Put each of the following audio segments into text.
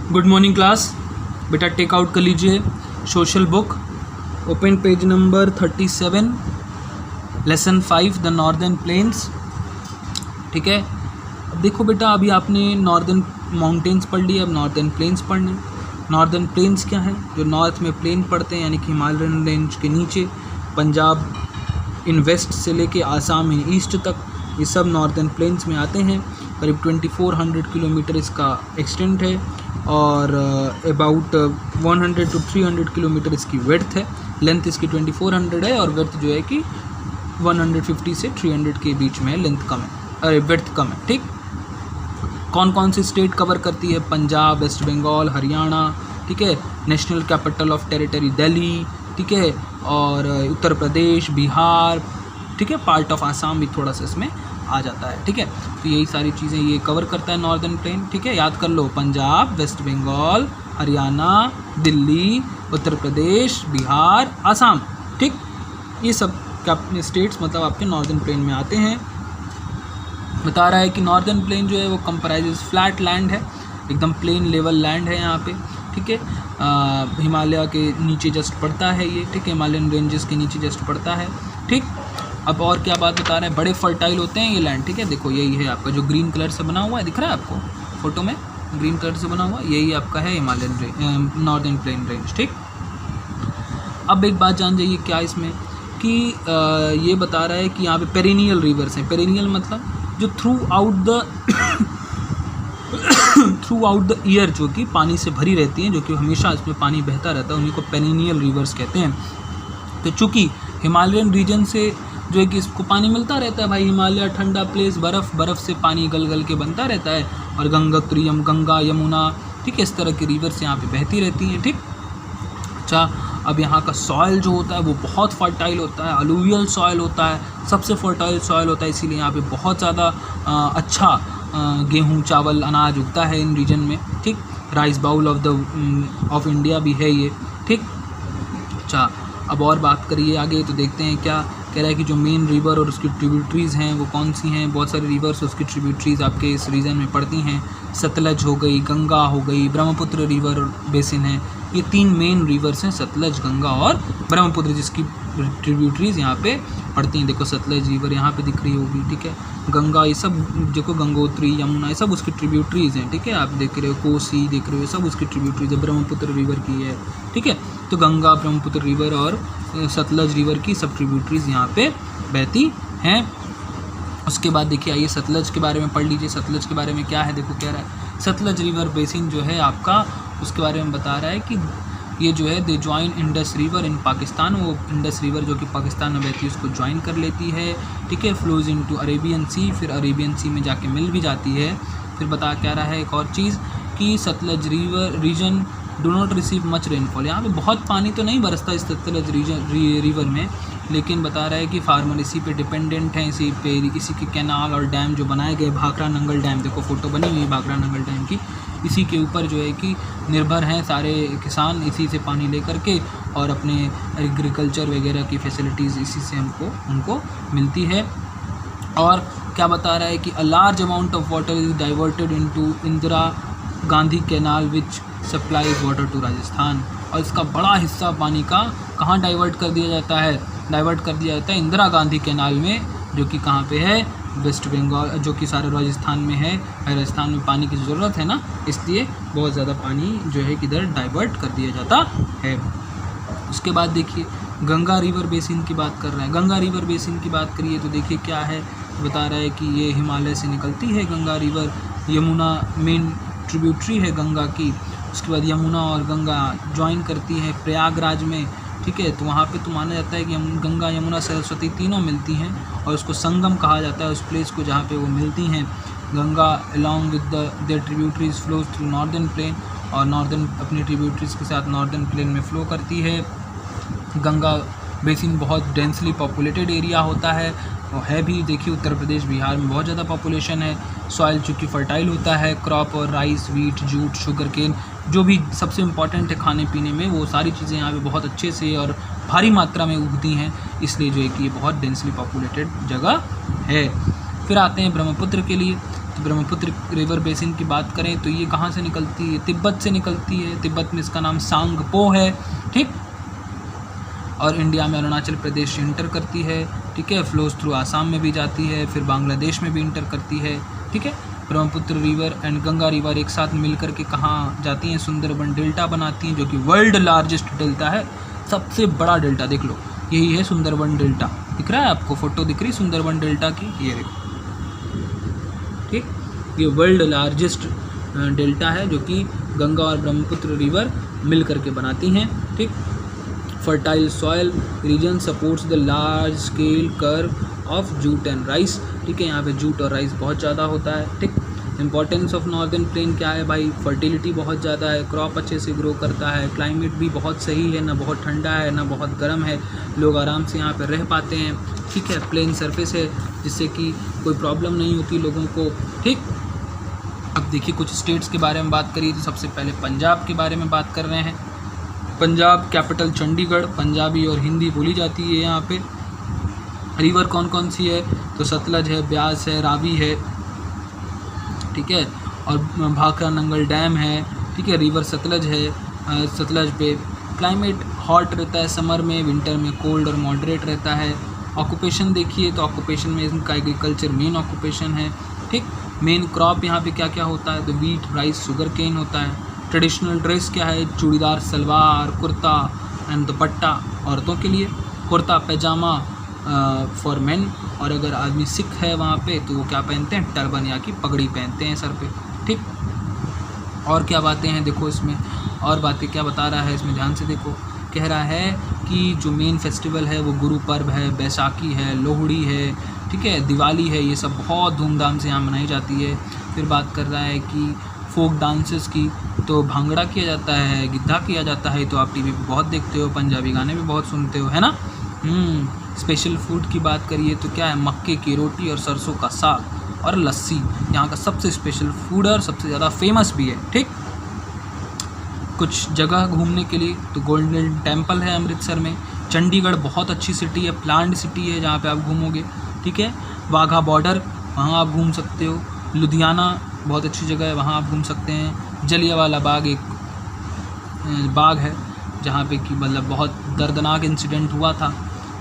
Good morning class. बेटा take out कर लीजिए social book, open page number 37, lesson 5 the northern plains. ठीक है, अब देखो बेटा, अभी आपने नॉर्दर्न माउंटेन्स पढ़ लिया, अब नॉर्दर्न प्लेन्स पढ़ने। नॉर्दर्न प्लेन्स क्या है? जो नॉर्थ में प्लेन पड़ते हैं, यानी कि हिमालयन रेंज के नीचे, पंजाब इन वेस्ट से लेके आसाम इन ईस्ट तक, ये सब नॉर्दर्न प्लेन्स में आते हैं। करीब 2400 किलोमीटर इसका एक्सटेंट है और अबाउट 100 to 300 किलोमीटर इसकी विड्थ है। लेंथ इसकी 2400 है और विड्थ जो है कि 150 से 300 के बीच में है। लेंथ कम है, अरे विड्थ कम है। ठीक, कौन कौन सी स्टेट कवर करती है? पंजाब, वेस्ट बंगाल, हरियाणा, ठीक है, national capital of territory Delhi, ठीक है, और उत्तर प्रदेश, बिहार, ठीक है, पार्ट ऑफ आसाम भी थोड़ा सा इसमें आ जाता है। ठीक है, तो यही सारी चीज़ें ये कवर करता है नॉर्दर्न प्लेन। ठीक है, याद कर लो, पंजाब, वेस्ट बंगाल, हरियाणा, दिल्ली, उत्तर प्रदेश, बिहार, आसाम। ठीक, ये सब स्टेट्स मतलब आपके नॉर्दर्न प्लेन में आते हैं। बता रहा है कि नॉर्दर्न प्लेन जो है वो कंप्राइजेज फ्लैट लैंड है, एकदम प्लेन लेवल लैंड है यहाँ पे। ठीक है, हिमालय के नीचे जस्ट पड़ता है ये। ठीक है, हिमालयन रेंजेस के नीचे जस्ट पड़ता है। ठीक, अब और क्या बात बता रहे हैं? बड़े फर्टाइल होते हैं ये लैंड। ठीक है, देखो यही है आपका जो ग्रीन कलर से बना हुआ है, दिख रहा है आपको फोटो में, ग्रीन कलर से बना हुआ, यही आपका है हिमालयन नॉर्दर्न प्लेन रेंज। ठीक, अब एक बात जान जाइए क्या इसमें कि ये बता रहा है कि यहाँ पे पेरिनियल रिवर्स हैं। पेरिनियल मतलब जो थ्रू आउट द ईयर जो कि पानी से भरी रहती हैं, जो कि हमेशा इसमें पानी बहता रहता है, उन्हीं को पेरिनियल रिवर्स कहते हैं। तो चूँकि हिमालयन रीजन से जो है कि इसको पानी मिलता रहता है, भाई हिमालय ठंडा प्लेस, बर्फ़ से पानी गल गल के बनता रहता है, और गंगा, यमुना, ठीक है, इस तरह की रिवर्स यहाँ पे बहती रहती हैं। ठीक, अच्छा, अब यहाँ का सॉइल जो होता है वो बहुत फर्टाइल होता है, अलूवियल सॉइल होता है, सबसे फर्टाइल सॉइल होता है, इसीलिए यहाँ पे बहुत ज़्यादा अच्छा गेहूँ, चावल, अनाज उगता है इन रीजन में। ठीक, राइस बाउल ऑफ इंडिया भी है ये। ठीक, अच्छा, अब और बात करिए आगे तो देखते हैं क्या कह रहा है कि जो मेन रिवर और उसकी ट्रिब्यूटरीज़ हैं वो कौन सी हैं। बहुत सारे रिवर्स उसकी ट्रिब्यूटरीज़ आपके इस रीजन में पड़ती हैं। सतलज हो गई, गंगा हो गई, ब्रह्मपुत्र रिवर बेसिन है। ये तीन मेन रिवर्स हैं, सतलज, गंगा और ब्रह्मपुत्र, जिसकी ट्रिब्यूटरीज़ यहाँ पे पड़ती हैं। देखो सतलज रिवर यहाँ पे दिख रही होगी, ठीक है, गंगा, ये सब देखो, गंगोत्री, यमुना, ये सब उसकी ट्रिब्यूटरीज़ हैं। ठीक है, आप देख रहे हो, कोसी देख रहे हो, सब उसकी ट्रिब्यूटरीज़ है, ब्रह्मपुत्र रिवर की है। ठीक है, तो गंगा, ब्रह्मपुत्र रिवर और सतलज रिवर की सब ट्रिब्यूटरीज़ यहाँ पे बहती हैं। उसके बाद देखिए, आइए सतलज के बारे में पढ़ लीजिए। सतलज के बारे में क्या है, देखो कह रहा है सतलज रिवर बेसिन जो है आपका, उसके बारे में बता रहा है कि ये जो है they join Indus river in Pakistan. वो इंडस रिवर जो कि पाकिस्तान में बहती है उसको ज्वाइन कर लेती है। ठीक है, फ्लोज इनटू अरेबियन सी, फिर अरेबियन सी में जाके मिल भी जाती है। फिर बता क्या रहा है एक और चीज़ कि Sutlej river region do not receive much rainfall. यहाँ पे बहुत पानी तो नहीं बरसता इस सतलज रिवर में, लेकिन बता रहा है कि फार्मर इसी पे डिपेंडेंट हैं, इसी के कैनाल और डैम जो बनाए गए, भाखड़ा नंगल डैम, देखो फोटो बनी हुई है भाखड़ा नंगल डैम की, इसी के ऊपर जो है कि निर्भर हैं सारे किसान, इसी से पानी लेकर के, और अपने एग्रीकल्चर वगैरह की फैसिलिटीज़ इसी से उनको मिलती है। और क्या बता रहा है कि a large amount of water is diverted into Indira Gandhi canal which supplies water to Rajasthan. और इसका बड़ा हिस्सा पानी का कहाँ डाइवर्ट कर दिया जाता है? डाइवर्ट कर दिया जाता है इंदिरा गांधी कैनाल में, जो कि कहाँ पे है? वेस्ट बंगाल, जो कि सारे राजस्थान में है। राजस्थान में पानी की ज़रूरत है ना, इसलिए बहुत ज़्यादा पानी जो है किधर डाइवर्ट कर दिया जाता है। उसके बाद देखिए गंगा रिवर बेसिन की बात कर रहा है। गंगा रिवर बेसिन की बात करिए तो देखिए क्या है, बता रहा है कि ये हिमालय से निकलती है Ganga river. Yamuna main tributary है गंगा की। उसके बाद यमुना और गंगा ज्वाइन करती है प्रयागराज में। ठीक है, तो वहाँ पे तो माना जाता है कि गंगा, यमुना, सरस्वती तीनों मिलती हैं, और उसको संगम कहा जाता है उस प्लेस को जहाँ पे वो मिलती हैं। Ganga along with their tributaries flows through northern plain, और नॉर्दर्न अपनी ट्रिब्यूटरीज के साथ नॉर्दर्न प्लेन में फ़्लो करती है। गंगा बेसिन बहुत डेंसली पॉपुलेटेड एरिया होता है, और है भी। देखिए उत्तर प्रदेश, बिहार में बहुत ज़्यादा पॉपुलेशन है। सॉइल चूँकि फर्टाइल होता है, क्रॉप और rice, wheat, jute, sugarcane, जो भी सबसे इम्पॉर्टेंट है खाने पीने में, वो सारी चीज़ें यहाँ पे बहुत अच्छे से और भारी मात्रा में उगती हैं, इसलिए जो है कि ये बहुत डेंसली पॉपुलेटेड जगह है। फिर आते हैं ब्रह्मपुत्र के लिए। तो ब्रह्मपुत्र रिवर बेसिन की बात करें तो ये कहाँ से निकलती है, तिब्बत से निकलती है। तिब्बत में इसका नाम सांगपो है, ठीक। और इंडिया में अरुणाचल प्रदेश से इंटर करती है, ठीक है। फ्लोज थ्रू आसाम में भी जाती है, फिर बांग्लादेश में भी इंटर करती है, ठीक है। Brahmaputra river and Ganga river एक साथ मिलकर के कहाँ जाती हैं, सुंदरबन डेल्टा बनाती हैं, जो कि वर्ल्ड लार्जेस्ट डेल्टा है, सबसे बड़ा डेल्टा। देख लो, यही है सुंदरबन डेल्टा, दिख रहा है आपको, फोटो दिख रही सुंदरबन डेल्टा की, ये देखो, ठीक। ये वर्ल्ड लार्जेस्ट डेल्टा है जो कि गंगा और ब्रह्मपुत्र रिवर मिल करके बनाती हैं, ठीक। Fertile soil region supports the large scale curve of jute and rice, ठीक है। यहाँ पे जूट और राइस बहुत ज़्यादा होता है, ठीक। इंपॉर्टेंस ऑफ नॉर्दर्न प्लेन क्या है भाई, फर्टिलिटी बहुत ज़्यादा है, क्रॉप अच्छे से ग्रो करता है, क्लाइमेट भी बहुत सही है, ना बहुत ठंडा है ना बहुत गर्म है, लोग आराम से यहाँ पे रह पाते हैं, ठीक है। प्लेन सरफेस है जिससे कि कोई प्रॉब्लम नहीं होती लोगों को, ठीक। अब देखिए कुछ स्टेट्स के बारे में बात करिए तो सबसे पहले पंजाब के बारे में बात कर रहे हैं। पंजाब कैपिटल चंडीगढ़, पंजाबी और हिंदी बोली जाती है यहाँ पे। रिवर कौन कौन सी है, तो सतलज है, ब्यास है, रावी है, ठीक है। और भाखड़ा नंगल डैम है, ठीक है। रिवर सतलज है, सतलज पे क्लाइमेट हॉट रहता है समर में, विंटर में कोल्ड और मॉडरेट रहता है। ऑक्यूपेशन देखिए तो ऑक्यूपेशन में इनका एग्रीकल्चर मेन ऑक्यूपेशन है, ठीक। मेन क्रॉप यहाँ पे क्या क्या होता है, तो वीट, राइस, शुगर केन होता है। ट्रेडिशनल ड्रेस क्या है, चूड़ीदार, सलवार, कुर्ता एंड दुपट्टा औरतों के लिए, कुर्ता पैजामा फॉर मेन। और अगर आदमी सिख है वहाँ पे तो वो क्या पहनते हैं, टर्बन या कि पगड़ी पहनते हैं सर पे, ठीक। और क्या बातें हैं देखो इसमें, और बातें क्या बता रहा है इसमें, ध्यान से देखो। कह रहा है कि जो मेन फेस्टिवल है वो गुरु पर्व है, बैसाखी है, लोहड़ी है, ठीक है, दिवाली है, ये सब बहुत धूमधाम से यहाँ मनाई जाती है। फिर बात कर रहा है कि फोक डांसेस की, तो भांगड़ा किया जाता है, गिद्धा किया जाता है, तो आप टीवी पे बहुत देखते हो, पंजाबी गाने भी बहुत सुनते हो, है ना। स्पेशल फूड की बात करिए तो क्या है, मक्के की रोटी और सरसों का साग और लस्सी यहाँ का सबसे स्पेशल फूड है और सबसे ज़्यादा फेमस भी है, ठीक। कुछ जगह घूमने के लिए तो गोल्डन टेम्पल है अमृतसर में, चंडीगढ़ बहुत अच्छी सिटी है, प्लान्ड सिटी है जहाँ पे आप घूमोगे, ठीक है। वाघा बॉर्डर, वहाँ आप घूम सकते हो। लुधियाना बहुत अच्छी जगह है, वहाँ आप घूम सकते हैं। जलियांवाला बाग एक बाग है जहाँ पे कि मतलब बहुत दर्दनाक इंसिडेंट हुआ था,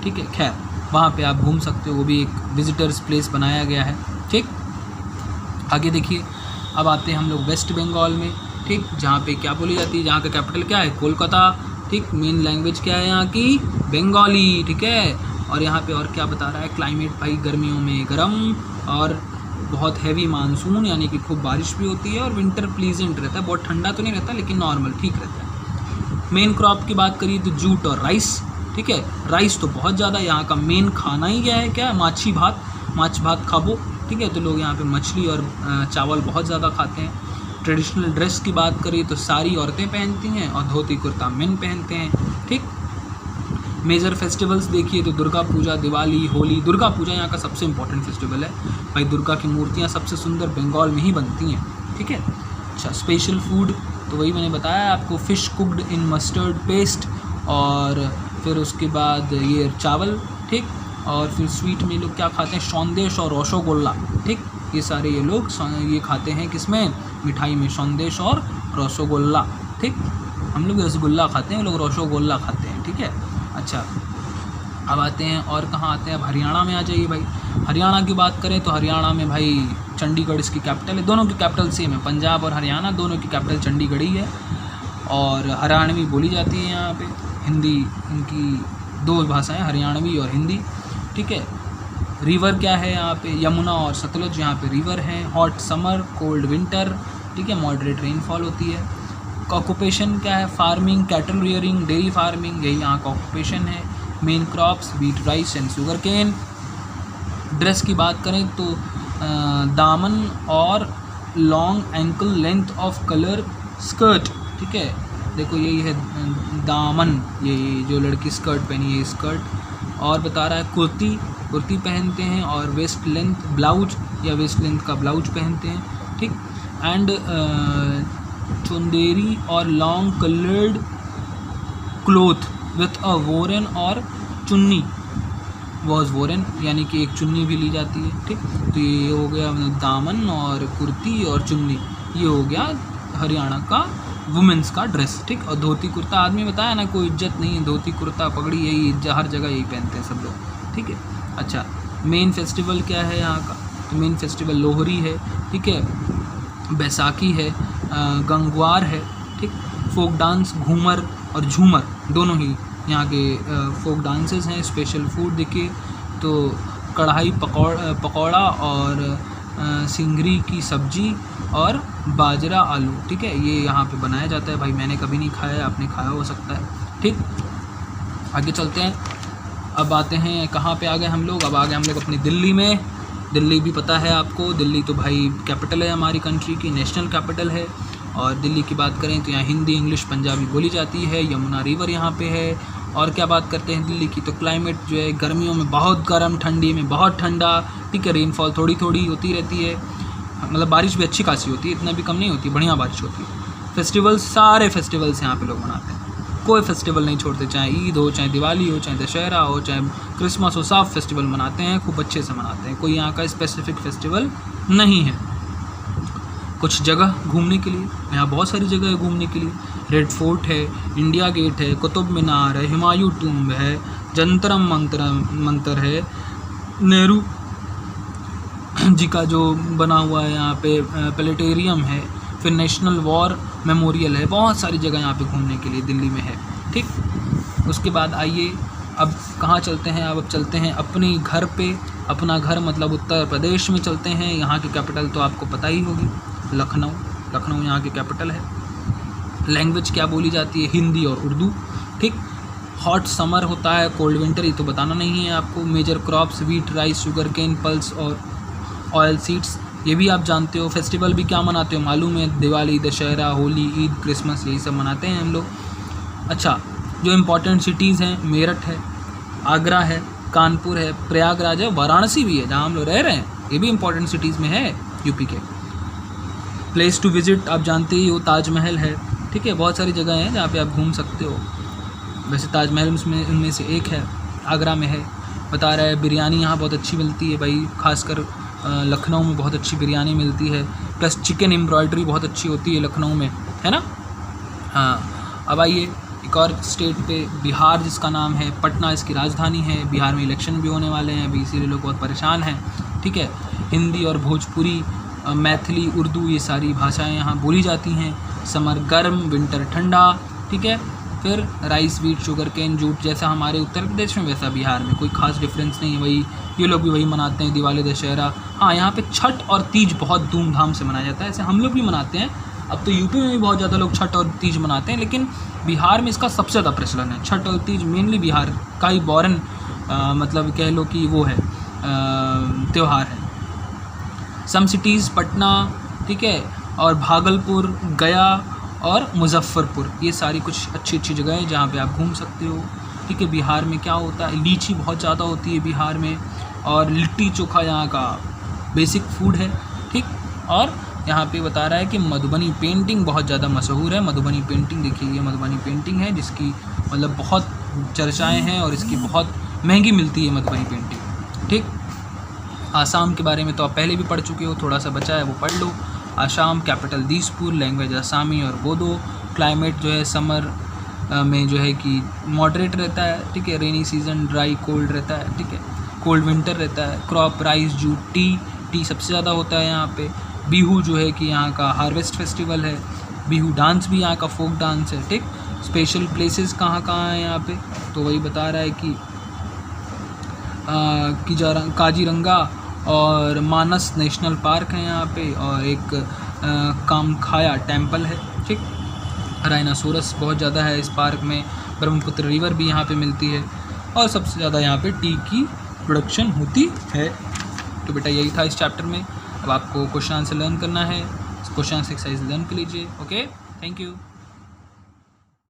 ठीक है। खैर वहाँ पे आप घूम सकते हो, वो भी एक विजिटर्स प्लेस बनाया गया है, ठीक। आगे देखिए, अब आते हैं हम लोग वेस्ट बंगाल में, ठीक, जहाँ पे क्या बोली जाती है, जहाँ का कैपिटल क्या है, कोलकाता, ठीक। मेन लैंग्वेज क्या है यहाँ की, बंगाली, ठीक है। और यहाँ पे और क्या बता रहा है, क्लाइमेट भाई गर्मियों में गर्म और बहुत हैवी मानसून यानी कि खूब बारिश भी होती है, और विंटर प्लीजेंट रहता है, बहुत ठंडा तो नहीं रहता लेकिन नॉर्मल ठीक रहता है। मेन क्रॉप की बात करिए तो जूट और राइस, ठीक है। राइस तो बहुत ज़्यादा, यहाँ का मेन खाना ही क्या है, क्या माछी भात, माछ भात खाबो, ठीक है। तो लोग यहाँ पे मछली और चावल बहुत ज़्यादा खाते हैं। ट्रेडिशनल ड्रेस की बात करिए तो सारी औरतें पहनती हैं और धोती कुर्ता मेन पहनते हैं, ठीक। मेजर फेस्टिवल्स देखिए तो दुर्गा पूजा, दिवाली, होली। दुर्गा पूजा यहाँ का सबसे इम्पोर्टेंट फेस्टिवल है भाई, दुर्गा की मूर्तियाँ सबसे सुंदर बंगाल में ही बनती हैं, ठीक है। अच्छा, स्पेशल फूड तो वही मैंने बताया आपको, fish cooked in mustard paste, और फिर उसके बाद ये चावल, ठीक। और फिर स्वीट में लोग क्या खाते हैं, सौंदेश और रसगुल्ला, ठीक। ये सारे ये लोग ये खाते हैं किसमें, मिठाई में, सौंदेश और रसगुल्ला, ठीक। हम लोग रसगुल्ला खाते हैं, लोग रसगुल्ला खाते हैं, ठीक है। अच्छा, अब आते हैं और कहाँ आते हैं, अब हरियाणा में आ जाइए भाई। हरियाणा की बात करें तो हरियाणा में भाई चंडीगढ़ इसकी कैपिटल है, दोनों की कैपिटल सेम है, पंजाब और हरियाणा दोनों की कैपिटल चंडीगढ़ ही है। और हरियाणवी बोली जाती है यहाँ पे, हिंदी, इनकी दो भाषाएं, हरियाणवी और हिंदी, ठीक है। रिवर क्या है यहाँ पे, यमुना और सतलज यहाँ पे रिवर हैं। हॉट समर, कोल्ड विंटर, ठीक है, मॉडरेट रेनफॉल होती है। ऑक्यूपेशन क्या है, farming, cattle rearing, dairy farming, यही यहाँ का ऑक्यूपेशन है। Main crops wheat, rice and sugarcane. Dress की बात करें तो दामन और long ankle length of colour skirt, ठीक है। देखो यही है दामन, ये जो लड़की स्कर्ट पहनी है स्कर्ट। और बता रहा है कुर्ती पहनते हैं, और वेस्ट लेंथ ब्लाउज या वेस्ट लेंथ का ब्लाउज पहनते हैं, ठीक। एंड चुंदेरी और long coloured cloth with a woven और चुन्नी, वॉज वोरन, यानी कि एक चुन्नी भी ली जाती है। ठीक, तो ये हो गया दामन और कुर्ती और चुन्नी, ये हो गया हरियाणा का वुमेंस का ड्रेस। ठीक, और धोती कुर्ता, आदमी बताया ना कोई इज्जत नहीं है, धोती कुर्ता पगड़ी यही हर जगह यही पहनते हैं सब लोग। ठीक है, अच्छा मेन फेस्टिवल क्या है यहाँ का? तो मेन फेस्टिवल लोहरी है, ठीक है, बैसाखी है, गंगवार है। ठीक, फोक डांस घूमर और झूमर दोनों ही यहाँ के फोक डांसेस हैं। स्पेशल फूड देखिए तो कढ़ाई पकौड़ा और सिंगरी की सब्जी और बाजरा आलू। ठीक है, ये यहाँ पे बनाया जाता है। भाई मैंने कभी नहीं खाया है, आपने खाया हो सकता है। ठीक, आगे चलते हैं। अब आते हैं कहाँ पे आ गए हम लोग? अब आ गए हम लोग अपनी दिल्ली में। दिल्ली भी पता है आपको, दिल्ली तो भाई कैपिटल है हमारी कंट्री की, नेशनल कैपिटल है। और दिल्ली की बात करें तो यहाँ हिंदी, इंग्लिश, पंजाबी बोली जाती है। यमुना रिवर यहाँ पे है। और क्या बात करते हैं दिल्ली की, तो क्लाइमेट जो है गर्मियों में बहुत गर्म, ठंडी में बहुत ठंडा। ठीक है, रेनफॉल थोड़ी थोड़ी होती रहती है, मतलब बारिश भी अच्छी खासी होती है, इतना भी कम नहीं होती, बढ़िया बारिश होती है। फेस्टिवल्स, सारे फेस्टिवल्स यहाँ पे लोग मनाते हैं, कोई फेस्टिवल नहीं छोड़ते, चाहे ईद हो, चाहे दिवाली हो, चाहे दशहरा हो, चाहे क्रिसमस हो, सब फेस्टिवल मनाते हैं, खूब अच्छे से मनाते हैं। कोई यहाँ का स्पेसिफिक फेस्टिवल नहीं है। कुछ जगह घूमने के लिए, यहाँ बहुत सारी जगह है घूमने के लिए। रेड फोर्ट है, इंडिया गेट है, कुतुब मीनार है, हुमायूं टूम्ब है, जंतर मंतर है, नेहरू जी का जो बना हुआ है यहाँ पे प्लेनेटेरियम है, फिर नेशनल वॉर मेमोरियल है। बहुत सारी जगह यहाँ पे घूमने के लिए दिल्ली में है। ठीक, उसके बाद आइए अब कहाँ चलते हैं? अब चलते हैं अपने घर पे। अपना घर मतलब उत्तर प्रदेश में चलते हैं। यहाँ की कैपिटल तो आपको पता ही होगी, लखनऊ। लखनऊ यहाँ की कैपिटल है। लैंग्वेज क्या बोली जाती है? हिंदी और उर्दू। ठीक, हॉट समर होता है, कोल्ड विंटर ये तो बताना नहीं है आपको। Major crops wheat, rice, sugarcane, pulse और ऑयल सीड्स, ये भी आप जानते हो। फेस्टिवल भी क्या मनाते हो मालूम है? दिवाली, दशहरा, होली, ईद, क्रिसमस, यही सब मनाते हैं हम लोग। अच्छा, जो इम्पोर्टेंट सिटीज़ हैं, मेरठ है, आगरा है, कानपुर है, प्रयागराज है, वाराणसी भी है जहाँ हम लोग रह रहे हैं, ये भी इम्पोर्टेंट सिटीज़ में है यूपी के। प्लेस टू विज़िट आप जानते ही हो, ताजमहल है। ठीक है, बहुत सारी जगह हैं जहाँ पे आप घूम सकते हो। वैसे ताजमहल उनमें से एक है, आगरा में है। बता रहा है बिरयानी यहाँ बहुत अच्छी मिलती है भाई, खासकर लखनऊ में बहुत अच्छी बिरयानी मिलती है। प्लस चिकन एम्ब्रॉयडरी बहुत अच्छी होती है लखनऊ में, है ना। हाँ, अब आइए एक और स्टेट पे, बिहार जिसका नाम है, पटना इसकी राजधानी है। बिहार में इलेक्शन भी होने वाले हैं अभी, इसीलिए लोग बहुत परेशान हैं। ठीक है, हिंदी और भोजपुरी, मैथिली, उर्दू, ये सारी भाषाएं यहाँ बोली जाती हैं। समर गर्म, विंटर ठंडा। ठीक है, फिर rice, wheat, sugarcane, jute, जैसा हमारे उत्तर प्रदेश में वैसा बिहार में, कोई खास डिफरेंस नहीं है। वही ये लोग भी वही मनाते हैं, दिवाली, दशहरा। हाँ, यहाँ पे छठ और तीज बहुत धूमधाम से मनाया जाता है, ऐसे हम लोग भी मनाते हैं। अब तो यूपी में भी बहुत ज़्यादा लोग छठ और तीज मनाते हैं, लेकिन बिहार में इसका सबसे ज़्यादा प्रचलन है। छठ और तीज मेनली बिहार का ही बॉर्न मतलब कह लो कि वो है त्यौहार है। सम सिटीज़, पटना, ठीक है, और भागलपुर, गया और मुजफ्फरपुर, ये सारी कुछ अच्छी अच्छी जगह है जहाँ पे आप घूम सकते हो। ठीक है, बिहार में क्या होता है, लीची बहुत ज़्यादा होती है बिहार में, और लिट्टी चोखा यहाँ का बेसिक फूड है। ठीक, और यहाँ पे बता रहा है कि मधुबनी पेंटिंग बहुत ज़्यादा मशहूर है। मधुबनी पेंटिंग देखिए, ये मधुबनी पेंटिंग है जिसकी मतलब बहुत चर्चाएँ हैं और इसकी बहुत महंगी मिलती है मधुबनी पेंटिंग। ठीक, आसाम के बारे में तो आप पहले भी पढ़ चुके हो, थोड़ा सा बचा है वो पढ़ लो। आसाम, कैपिटल दिसपुर, लैंग्वेज आसामी और बोडो। क्लाइमेट जो है समर में जो है कि मॉडरेट रहता है। ठीक है, रेनी सीज़न ड्राई कोल्ड रहता है। ठीक है, कोल्ड विंटर रहता है। क्रॉप राइस, जूट, टी सबसे ज़्यादा होता है यहाँ पे। बिहू जो है कि यहाँ का हार्वेस्ट फेस्टिवल है। बिहू डांस भी यहाँ का फोक डांस है। ठीक, स्पेशल प्लेसेस कहाँ कहाँ हैं यहाँ पे, तो वही बता रहा है कि काजीरंगा और मानस नेशनल पार्क है यहाँ पे, और एक कामखाया टेम्पल है। ठीक, राइनासोरस बहुत ज़्यादा है इस पार्क में। ब्रह्मपुत्र रिवर भी यहाँ पे मिलती है, और सबसे ज़्यादा यहाँ पे टी की प्रोडक्शन होती है। तो बेटा यही था इस चैप्टर में। अब आपको क्वेश्चन आंसर लर्न करना है, क्वेश्चन एक्सरसाइज लर्न कर लीजिए। Okay, thank you.